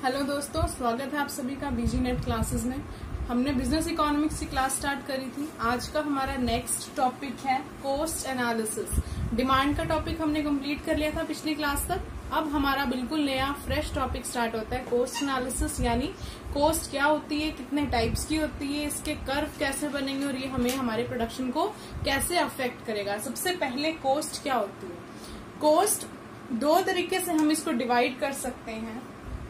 Hello दोस्तों, स्वागत है आप सभी का बीजी नेट क्लासेस में। हमने बिजनेस इकोनॉमिक्स की क्लास स्टार्ट करी थी। आज का हमारा नेक्स्ट टॉपिक है कॉस्ट एनालिसिस। डिमांड का टॉपिक हमने कंप्लीट कर लिया था पिछली क्लास तक। अब हमारा बिल्कुल नया फ्रेश टॉपिक स्टार्ट होता है कॉस्ट एनालिसिस, यानी कॉस्ट क्या होती है, कितने टाइप्स की होती है, इसके कर्व कैसे बनेंगे और ये हमें हमारे प्रोडक्शन को कैसे अफेक्ट करेगा। सबसे पहले कॉस्ट क्या होती है। कॉस्ट दो तरीके से हम इसको डिवाइड कर सकते हैं।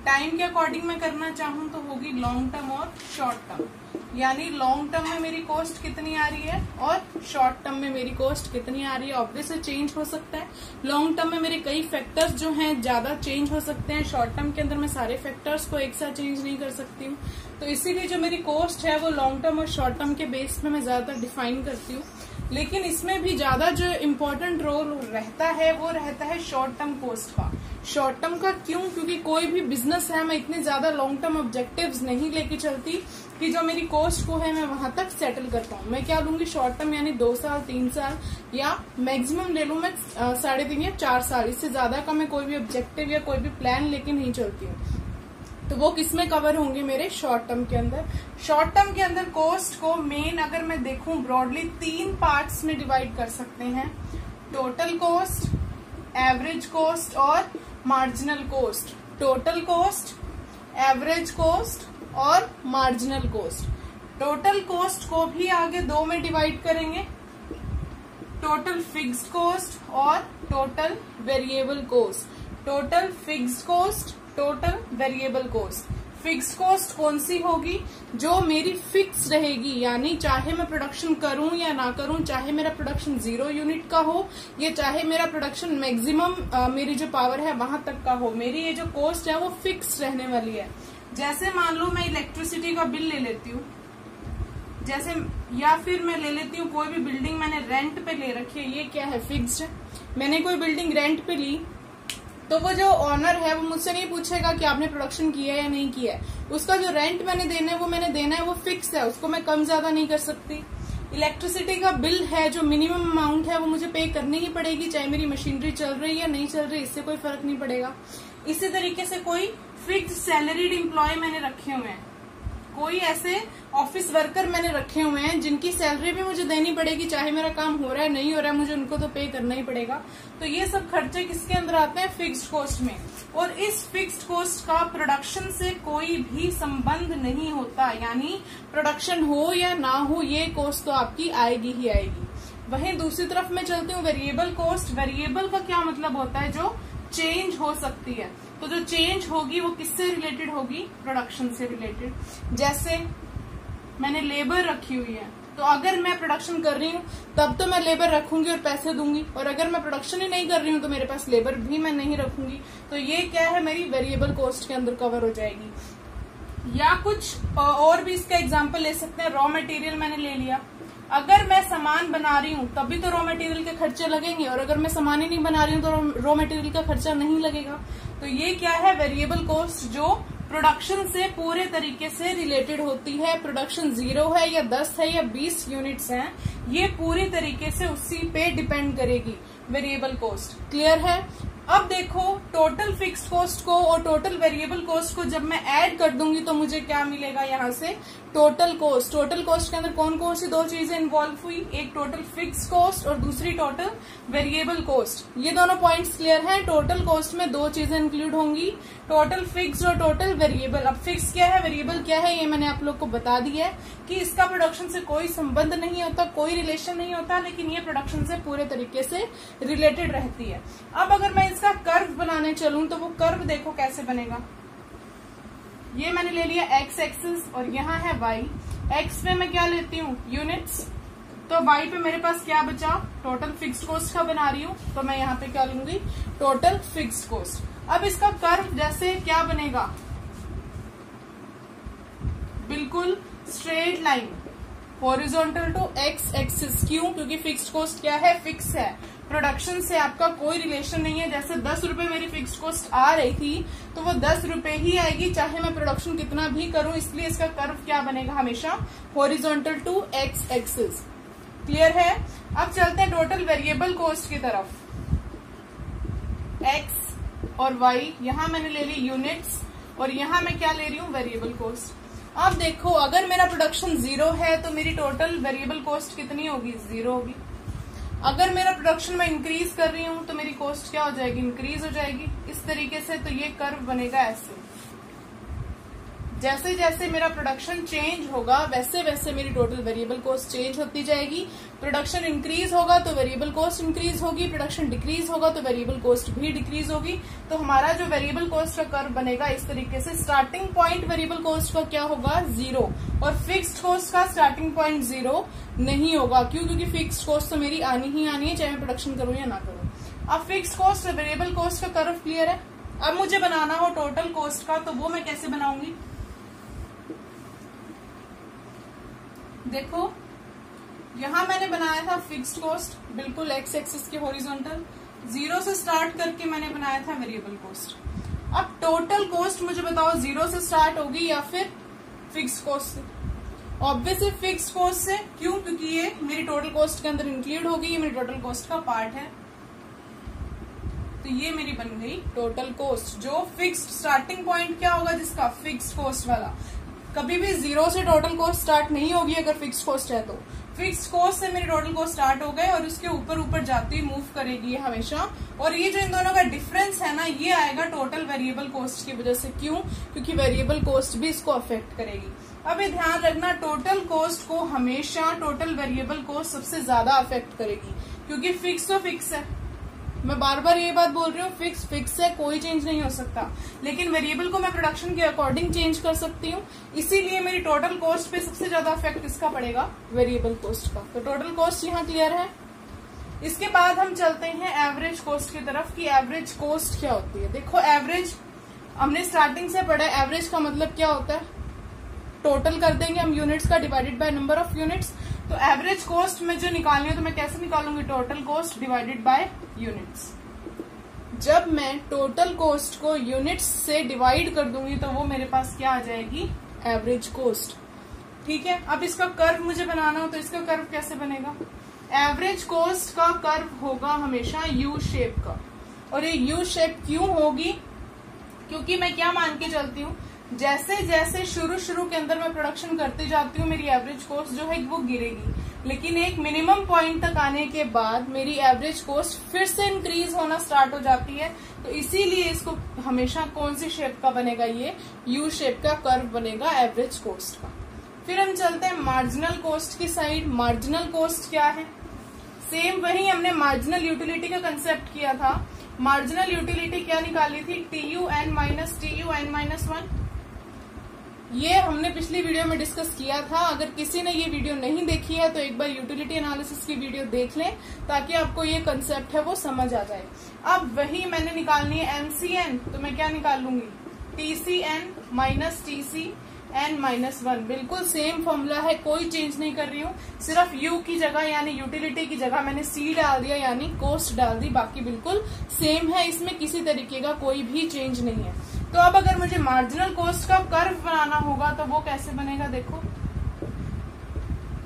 टाइम के अकॉर्डिंग मैं करना चाहूँ तो होगी लॉन्ग टर्म और शॉर्ट टर्म। यानी लॉन्ग टर्म में मेरी कॉस्ट कितनी आ रही है और शॉर्ट टर्म में मेरी कॉस्ट कितनी आ रही है। ऑब्वियसली चेंज हो सकता है। लॉन्ग टर्म में मेरे कई फैक्टर्स जो हैं ज्यादा चेंज हो सकते हैं। शॉर्ट टर्म के अंदर मैं सारे फैक्टर्स को एक साथ चेंज नहीं कर सकती हूँ। तो इसीलिए जो मेरी कॉस्ट है वो लॉन्ग टर्म और शॉर्ट टर्म के बेस पे मैं ज्यादातर डिफाइन करती हूँ। लेकिन इसमें भी ज्यादा जो इम्पोर्टेंट रोल रहता है वो रहता है शॉर्ट टर्म कॉस्ट का। शॉर्ट टर्म का क्यों? क्योंकि कोई भी बिजनेस है, मैं इतने ज्यादा लॉन्ग टर्म ऑब्जेक्टिव्स नहीं लेके चलती कि जो मेरी कॉस्ट को है मैं वहां तक सेटल कर पाऊँ। मैं क्या लूंगी शॉर्ट टर्म, यानी 2 साल 3 साल या मैक्सिमम ले लूं मैं 3.5 या 4 साल। इससे ज्यादा का मैं कोई भी ऑब्जेक्टिव या कोई भी प्लान लेके नहीं चलती हूँ। तो वो किसमें कवर होंगे मेरे शॉर्ट टर्म के अंदर। शॉर्ट टर्म के अंदर कॉस्ट को मेन अगर मैं देखूं ब्रॉडली 3 पार्ट्स में डिवाइड कर सकते हैं। टोटल कॉस्ट, एवरेज कॉस्ट और marginal cost. Total cost, average cost और मार्जिनल कॉस्ट। टोटल कॉस्ट को भी आगे 2 में डिवाइड करेंगे, टोटल फिक्स्ड कॉस्ट और total variable cost. Total fixed cost, total variable cost. Fixed cost कौन सी होगी? जो मेरी फिक्स रहेगी, यानी चाहे मैं प्रोडक्शन करूं या ना करूं, चाहे मेरा प्रोडक्शन 0 यूनिट का हो या चाहे मेरा प्रोडक्शन मैक्सिमम मेरी जो पावर है वहां तक का हो, मेरी ये जो कॉस्ट है वो फिक्स रहने वाली है। जैसे मान लो मैं इलेक्ट्रिसिटी का बिल ले लेती हूँ, जैसे, या फिर मैं ले लेती हूँ कोई भी बिल्डिंग मैंने रेंट पे ले रखी है, ये क्या है? फिक्स्ड है। मैंने कोई बिल्डिंग रेंट पे ली तो वो जो ऑनर है वो मुझसे नहीं पूछेगा कि आपने प्रोडक्शन किया है या नहीं किया है। उसका जो रेंट मैंने देना है वो मैंने देना है, वो फिक्स है, उसको मैं कम ज्यादा नहीं कर सकती। इलेक्ट्रिसिटी का बिल है, जो मिनिमम अमाउंट है वो मुझे पे करनी ही पड़ेगी, चाहे मेरी मशीनरी चल रही है या नहीं चल रही, इससे कोई फर्क नहीं पड़ेगा। इसी तरीके से कोई फिक्स सैलरीड एम्प्लॉय मैंने रखे हुए हैं, कोई ऐसे ऑफिस वर्कर मैंने रखे हुए हैं जिनकी सैलरी भी मुझे देनी पड़ेगी, चाहे मेरा काम हो रहा है नहीं हो रहा है, मुझे उनको तो पे करना ही पड़ेगा। तो ये सब खर्चे किसके अंदर आते हैं? फिक्स्ड कॉस्ट में। और इस फिक्स्ड कॉस्ट का प्रोडक्शन से कोई भी संबंध नहीं होता, यानी प्रोडक्शन हो या ना हो ये कॉस्ट तो आपकी आएगी ही आएगी। वहीं दूसरी तरफ मैं चलती हूँ वेरिएबल कॉस्ट। वेरिएबल का क्या मतलब होता है? जो चेंज हो सकती है। तो जो चेंज होगी वो किससे रिलेटेड होगी? प्रोडक्शन से रिलेटेड। जैसे मैंने लेबर रखी हुई है, तो अगर मैं प्रोडक्शन कर रही हूँ तब तो मैं लेबर रखूंगी और पैसे दूंगी, और अगर मैं प्रोडक्शन ही नहीं कर रही हूँ तो मेरे पास लेबर भी मैं नहीं रखूंगी। तो ये क्या है? मेरी वेरिएबल कॉस्ट के अंदर कवर हो जाएगी। या कुछ और भी इसका एग्जाम्पल ले सकते हैं। रॉ मटेरियल मैंने ले लिया, अगर मैं सामान बना रही हूँ तभी तो रॉ मटेरियल के खर्चे लगेंगे, और अगर मैं सामान ही नहीं बना रही हूँ तो रॉ मटेरियल का खर्चा नहीं लगेगा। तो ये क्या है? वेरिएबल कॉस्ट, जो प्रोडक्शन से पूरे तरीके से रिलेटेड होती है। प्रोडक्शन 0 है या 10 है या 20 यूनिट्स हैं, ये पूरी तरीके से उसी पे डिपेंड करेगी वेरिएबल कॉस्ट। क्लियर है? अब देखो, टोटल फिक्स्ड कॉस्ट को और टोटल वेरिएबल कॉस्ट को जब मैं ऐड कर दूंगी तो मुझे क्या मिलेगा? यहाँ से टोटल कॉस्ट। टोटल कॉस्ट के अंदर कौन कौन सी 2 चीजें इन्वॉल्व हुई? एक टोटल फिक्स्ड कॉस्ट और दूसरी टोटल वेरिएबल कॉस्ट। ये दोनों पॉइंट्स क्लियर हैं। टोटल कॉस्ट में 2 चीजें इंक्लूड होंगी, टोटल फिक्स्ड और टोटल वेरिएबल। अब फिक्स क्या है, वेरिएबल क्या है, ये मैंने आप लोग को बता दिया है कि इसका प्रोडक्शन से कोई संबंध नहीं होता, कोई रिलेशन नहीं होता, लेकिन ये प्रोडक्शन से पूरे तरीके से रिलेटेड रहती है। अब अगर मैं इसका कर्व बनाने चलूं तो वो कर्व देखो कैसे बनेगा। ये मैंने ले लिया एक्स एक्सिस और यहाँ है वाई। एक्स पे मैं क्या लेती हूँ? यूनिट्स। तो वाई पे मेरे पास क्या बचा? टोटल फिक्स्ड कॉस्ट का बना रही हूँ, तो मैं यहाँ पे क्या लूंगी? Total fixed cost. अब इसका कर्व जैसे क्या बनेगा? बिल्कुल straight line, horizontal to X axis. क्यों? क्योंकि फिक्स्ड कॉस्ट क्या है? फिक्स है। प्रोडक्शन से आपका कोई रिलेशन नहीं है। जैसे 10 रुपए मेरी फिक्स्ड कॉस्ट आ रही थी तो वो 10 रुपए ही आएगी, चाहे मैं प्रोडक्शन कितना भी करूं। इसलिए इसका कर्व क्या बनेगा? हमेशा horizontal to X axis. Clear है? अब चलते हैं टोटल वेरिएबल कॉस्ट की तरफ। एक्स और वाई, यहाँ मैंने ले ली यूनिट्स और यहाँ मैं क्या ले रही हूँ, वेरिएबल कॉस्ट। अब देखो, अगर मेरा प्रोडक्शन 0 है तो मेरी टोटल वेरिएबल कॉस्ट कितनी होगी, 0 होगी। अगर मेरा प्रोडक्शन मैं इंक्रीज कर रही हूँ तो मेरी कॉस्ट क्या हो जाएगी, इंक्रीज हो जाएगी। इस तरीके से तो ये कर्व बनेगा ऐसे। जैसे जैसे मेरा प्रोडक्शन चेंज होगा वैसे वैसे मेरी टोटल वेरिएबल कॉस्ट चेंज होती जाएगी। प्रोडक्शन इंक्रीज होगा तो वेरिएबल कॉस्ट इंक्रीज होगी, प्रोडक्शन डिक्रीज होगा तो वेरिएबल कॉस्ट भी डिक्रीज होगी। तो हमारा जो वेरिएबल कॉस्ट का कर्व बनेगा इस तरीके से, स्टार्टिंग पॉइंट वेरिएबल कॉस्ट का क्या होगा, 0, और फिक्स्ड कॉस्ट का स्टार्टिंग पॉइंट 0 नहीं होगा। क्यों, क्योंकि फिक्स्ड कॉस्ट तो मेरी आनी ही आनी है, चाहे मैं प्रोडक्शन करूं या ना करूं। अब फिक्स्ड कॉस्ट और वेरिएबल कॉस्ट का कर्व क्लियर है। अब मुझे बनाना हो टोटल कॉस्ट का, तो वो मैं कैसे बनाऊंगी, देखो यहां मैंने बनाया था फिक्स्ड कॉस्ट, बिल्कुल एक्स एक्सिस के हॉरिजॉन्टल, 0 से स्टार्ट करके मैंने बनाया था वेरिएबल कॉस्ट। अब टोटल कॉस्ट मुझे बताओ 0 से स्टार्ट होगी या फिर फिक्स्ड कॉस्ट से, ऑब्वियसली फिक्स्ड कॉस्ट से। क्यों, क्योंकि ये मेरी टोटल कॉस्ट के अंदर इंक्लूड होगी, ये मेरी टोटल कॉस्ट का पार्ट है। तो ये मेरी बन गई टोटल कॉस्ट। जो फिक्स्ड स्टार्टिंग पॉइंट क्या होगा जिसका, फिक्स्ड कॉस्ट वाला। कभी भी 0 से टोटल कॉस्ट स्टार्ट नहीं होगी अगर फिक्स्ड कॉस्ट है तो। फिक्स्ड कॉस्ट से मेरी टोटल कॉस्ट स्टार्ट हो गए और उसके ऊपर ऊपर जाती हुई मूव करेगी हमेशा। और ये जो इन दोनों का डिफरेंस है ना, ये आएगा टोटल वेरिएबल कॉस्ट की वजह से। क्यों, क्योंकि वेरिएबल कॉस्ट भी इसको अफेक्ट करेगी। अब ये ध्यान रखना, टोटल कॉस्ट को हमेशा टोटल वेरिएबल कॉस्ट सबसे ज्यादा अफेक्ट करेगी, क्योंकि फिक्स तो फिक्स है। मैं बार बार ये बात बोल रही हूँ, फिक्स फिक्स है, कोई चेंज नहीं हो सकता। लेकिन वेरिएबल को मैं प्रोडक्शन के अकॉर्डिंग चेंज कर सकती हूँ, इसीलिए मेरी टोटल कॉस्ट पे सबसे ज्यादा इफेक्ट किसका पड़ेगा, वेरिएबल कॉस्ट का। तो टोटल कॉस्ट यहाँ क्लियर है। इसके बाद हम चलते हैं एवरेज कॉस्ट की तरफ कि एवरेज कॉस्ट क्या होती है। देखो, एवरेज हमने स्टार्टिंग से पढ़ा है। एवरेज का मतलब क्या होता है, टोटल कर देंगे हम यूनिट्स का divided by number of units. तो एवरेज कॉस्ट में जो निकालनी है तो मैं कैसे निकालूंगी, total cost divided by units. जब मैं टोटल कॉस्ट को यूनिट्स से डिवाइड कर दूंगी तो वो मेरे पास क्या आ जाएगी, एवरेज कॉस्ट। ठीक है। अब इसका कर्व मुझे बनाना हो तो इसका कर्व कैसे बनेगा, एवरेज कॉस्ट का कर्व होगा हमेशा यू शेप का। और ये यू शेप क्यों होगी, क्योंकि मैं क्या मान के चलती हूँ, जैसे जैसे शुरू के अंदर मैं प्रोडक्शन करती जाती हूँ मेरी एवरेज कॉस्ट जो है वो गिरेगी, लेकिन एक मिनिमम पॉइंट तक आने के बाद मेरी एवरेज कॉस्ट फिर से इंक्रीज होना स्टार्ट हो जाती है। तो इसीलिए इसको हमेशा कौन सी शेप का बनेगा, ये यू शेप का कर्व बनेगा एवरेज कॉस्ट का। फिर हम चलते हैं मार्जिनल कॉस्ट की साइड। मार्जिनल कॉस्ट क्या है, सेम वही हमने मार्जिनल यूटिलिटी का कंसेप्ट किया था। मार्जिनल यूटिलिटी क्या निकाली थी, TUN माइनस TUN माइनस 1। ये हमने पिछली वीडियो में डिस्कस किया था। अगर किसी ने ये वीडियो नहीं देखी है तो एक बार यूटिलिटी एनालिसिस की वीडियो देख लें ताकि आपको ये कंसेप्ट है वो समझ आ जाए। अब वही मैंने निकालनी है MCN, तो मैं क्या निकाल लूंगी, TCN माइनस TCN माइनस 1। बिल्कुल सेम फॉर्मूला है, कोई चेंज नहीं कर रही हूँ, सिर्फ यू की जगह यानी यूटिलिटी की जगह मैंने C डाल दिया यानी कॉस्ट डाल दी, बाकी बिल्कुल सेम है, इसमें किसी तरीके का कोई भी चेंज नहीं है। तो अब अगर मुझे मार्जिनल कॉस्ट का कर्व बनाना होगा तो वो कैसे बनेगा, देखो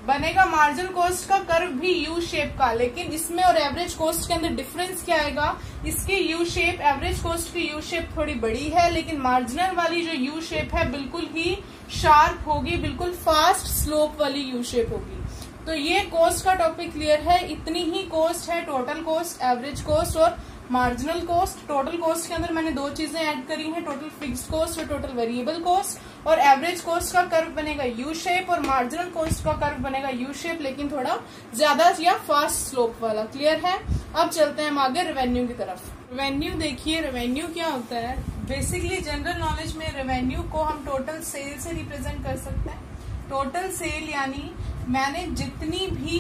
बनेगा मार्जिनल कॉस्ट का कर्व भी यू शेप का, लेकिन इसमें और एवरेज कॉस्ट के अंदर डिफरेंस क्या आएगा, इसकी यू शेप, एवरेज कॉस्ट की यू शेप थोड़ी बड़ी है, लेकिन मार्जिनल वाली जो यू शेप है बिल्कुल ही शार्प होगी, बिल्कुल फास्ट स्लोप वाली यू शेप होगी। तो ये कॉस्ट का टॉपिक क्लियर है। इतनी ही कॉस्ट है, टोटल कॉस्ट, एवरेज कॉस्ट और मार्जिनल कॉस्ट। टोटल कॉस्ट के अंदर मैंने दो चीजें ऐड करी हैं, टोटल फिक्स्ड कॉस्ट और टोटल वेरिएबल कॉस्ट। और एवरेज कॉस्ट का कर्व बनेगा यू शेप और मार्जिनल कॉस्ट का कर्व बनेगा यू शेप, लेकिन थोड़ा ज्यादा या फास्ट स्लोप वाला। क्लियर है। अब चलते हैं हम आगे रेवेन्यू की तरफ। रेवेन्यू देखिए, रेवेन्यू क्या होता है, बेसिकली जनरल नॉलेज में रेवेन्यू को हम टोटल सेल से रिप्रेजेंट कर सकते हैं। टोटल सेल यानी मैंने जितनी भी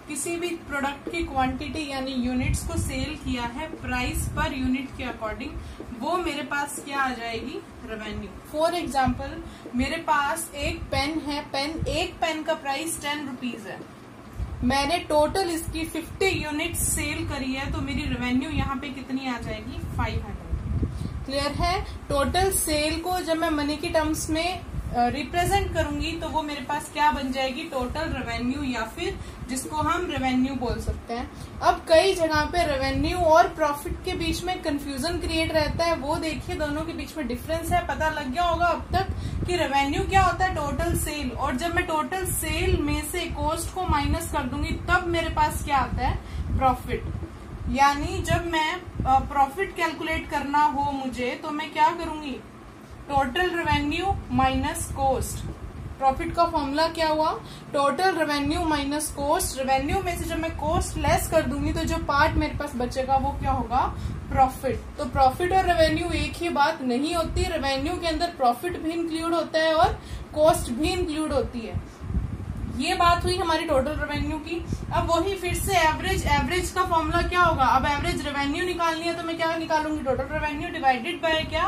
किसी भी प्रोडक्ट की क्वांटिटी यानी यूनिट्स को सेल किया है प्राइस पर यूनिट के अकॉर्डिंग, वो मेरे पास क्या आ जाएगी, रेवेन्यू। फॉर एग्जाम्पल मेरे पास एक पेन है, एक पेन का प्राइस 10 रुपीज है, मैंने टोटल इसकी 50 यूनिट सेल करी है, तो मेरी रेवेन्यू यहाँ पे कितनी आ जाएगी, 500। क्लियर है। टोटल सेल को जब मैं मनी की टर्म्स में रिप्रेजेंट करूंगी तो वो मेरे पास क्या बन जाएगी, टोटल रेवेन्यू या फिर जिसको हम रेवेन्यू बोल सकते हैं। अब कई जगह पे रेवेन्यू और प्रॉफिट के बीच में कंफ्यूजन क्रिएट रहता है, वो देखिए दोनों के बीच में डिफरेंस है। पता लग गया होगा अब तक कि रेवेन्यू क्या होता है, टोटल सेल, और जब मैं टोटल सेल में से कॉस्ट को माइनस कर दूंगी तब मेरे पास क्या आता है, प्रॉफिट। यानी जब मैं प्रॉफिट कैलकुलेट करना हो मुझे तो मैं क्या करूंगी, total revenue minus cost. Profit का फॉर्मूला क्या हुआ, total revenue minus cost. Revenue में से जब मैं कॉस्ट लेस कर दूंगी तो जो पार्ट मेरे पास बचेगा वो क्या होगा, प्रॉफिट। तो प्रॉफिट और रेवेन्यू एक ही बात नहीं होती, रेवेन्यू के अंदर प्रॉफिट भी इंक्लूड होता है और कॉस्ट भी इंक्लूड होती है। ये बात हुई हमारी टोटल रेवेन्यू की। अब वही फिर से एवरेज का फॉर्मूला क्या होगा, अब एवरेज रेवेन्यू निकालनी है तो मैं क्या निकालूंगी, टोटल रेवेन्यू डिवाइडेड बाय क्या,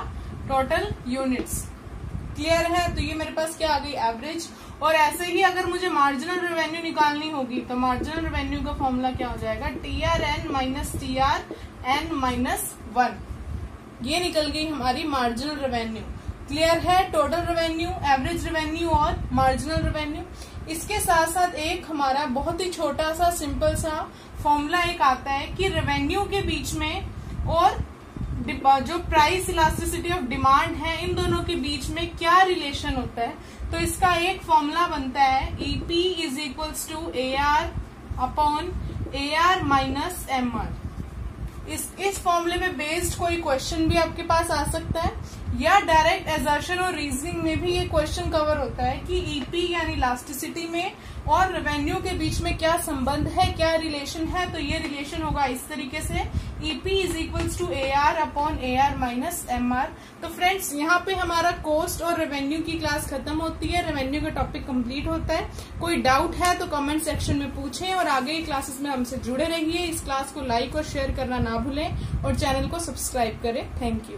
टोटल यूनिट्स। क्लियर है, तो ये मेरे पास क्या आ गई, एवरेज। और ऐसे ही अगर मुझे मार्जिनल रेवेन्यू निकालनी होगी तो मार्जिनल रेवेन्यू का फॉर्मूला क्या हो जाएगा, TRN माइनस TRN माइनस 1। ये निकल गई हमारी मार्जिनल रेवेन्यू। क्लियर है, टोटल रेवेन्यू, एवरेज रेवेन्यू और मार्जिनल रेवेन्यू। इसके साथ साथ एक हमारा बहुत ही छोटा सा सिंपल सा फॉर्मूला एक आता है कि रेवेन्यू के बीच में और जो प्राइस इलास्टिसिटी ऑफ डिमांड है इन दोनों के बीच में क्या रिलेशन होता है। तो इसका एक फॉर्मूला बनता है EP is equals to AR upon AR minus MR। इस फॉर्मूले में बेस्ड कोई क्वेश्चन भी आपके पास आ सकता है या डायरेक्ट एजर्शन और रीजनिंग में भी ये क्वेश्चन कवर होता है कि EP यानी इलास्टिसिटी में और रेवेन्यू के बीच में क्या संबंध है, क्या रिलेशन है। तो ये रिलेशन होगा इस तरीके से, EP is equals to AR upon AR minus MR। तो फ्रेंड्स यहाँ पे हमारा कॉस्ट और रेवेन्यू की क्लास खत्म होती है, रेवेन्यू का टॉपिक कंप्लीट होता है। कोई डाउट है तो कमेंट सेक्शन में पूछें और आगे की क्लासेस में हमसे जुड़े रहिए। इस क्लास को लाइक और शेयर करना ना भूलें और चैनल को सब्सक्राइब करें। Thank you.